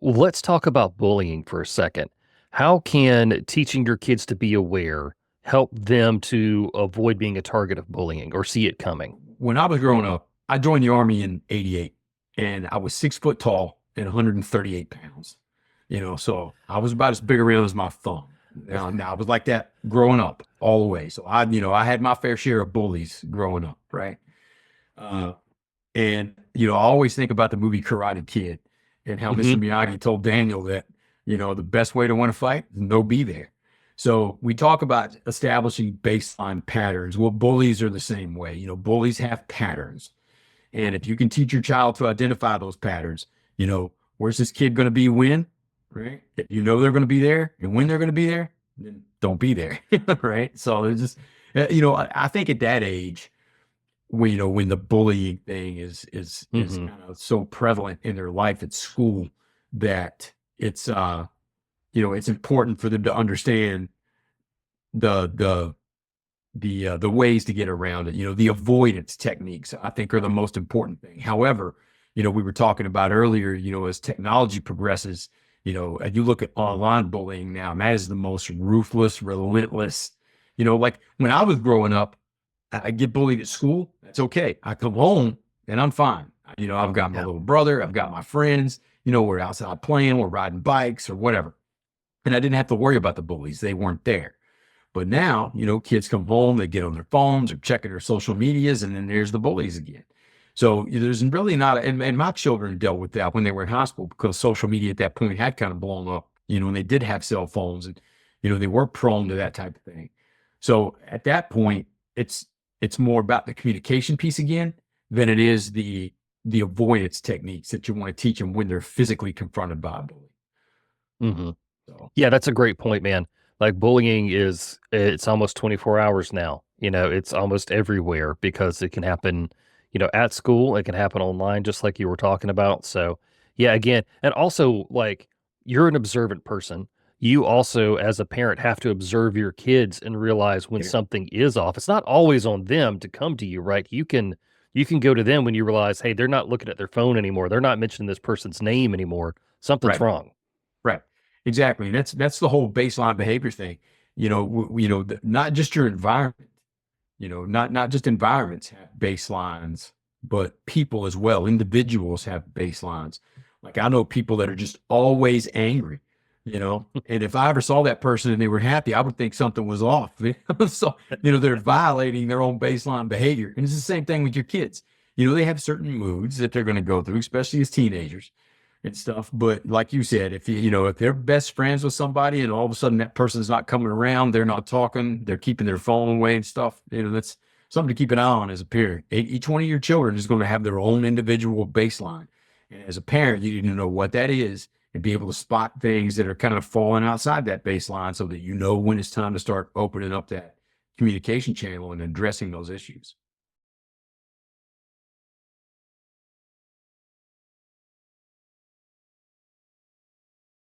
Let's talk about bullying for a second. How can teaching your kids to be aware help them to avoid being a target of bullying or see it coming? When I was growing up, I joined the Army in 88 and I was 6 foot tall and 138 pounds. So I was about as big around as my thumb. Now I was like that growing up all the way. So I had my fair share of bullies growing up, right? Uh, I always think about the movie Karate Kid and how Mr. Mhm. Miyagi told Daniel that, the best way to win a fight is no be there. So we talk about establishing baseline patterns. Well, bullies are the same way. Bullies have patterns. And if you can teach your child to identify those patterns, where's this kid going to be when, right? If you know they're going to be there and when they're going to be there, then don't be there, right? So there's just, I think at that age, when the bullying thing is Mhm. kind of so prevalent in their life at school that it's important for them to understand the the ways to get around it. The avoidance techniques I think are the most important thing. However, we were talking about earlier, as technology progresses, and you look at online bullying now, and that is the most ruthless, relentless. Like when I was growing up, I get bullied at school. That's okay. I come home and I'm fine. I've got my Yeah. little brother, I've got my friends, we're outside playing, we're riding bikes or whatever. And I didn't have to worry about the bullies. They weren't there. But now, kids come home, they get on their phones or checking their social medias, and then there's the bullies again. So there's really not, and my children dealt with that when they were in high school because social media at that point had kind of blown up, and they did have cell phones and, they were prone to that type of thing. So at that point, it's more about the communication piece again than it is the avoidance techniques that you want to teach them when they're physically confronted by a bully. Mhm. So Yeah, that's a great point, man. Like bullying it's almost 24 hours now. It's almost everywhere because it can happen, at school, it can happen online just like you were talking about. So, yeah, again, and also like you're an observant person. You also as a parent have to observe your kids and realize when yeah, something is off. It's not always on them to come to you, right? You can go to them when you realize, "Hey, they're not looking at their phone anymore. They're not mentioning this person's name anymore. Something's right. wrong." Right. Exactly. And that's the whole baseline behavior thing. Not just your environment, not just environments have baselines, but people as well. Individuals have baselines. Like I know people that are just always angry, and if I ever saw that person and they were happy, I would think something was off. So, they're violating their own baseline behavior. And it's the same thing with your kids. They have certain moods that they're going to go through, especially as teenagers and stuff. But like you said, if they're best friends with somebody and all of a sudden that person's not coming around, they're not talking, they're keeping their phone away and stuff, that's something to keep an eye on as a parent. Each one of your children is going to have their own individual baseline. And as a parent, you need to know what that is and be able to spot things that are kind of falling outside that baseline so that you know when it's time to start opening up that communication channel and addressing those issues.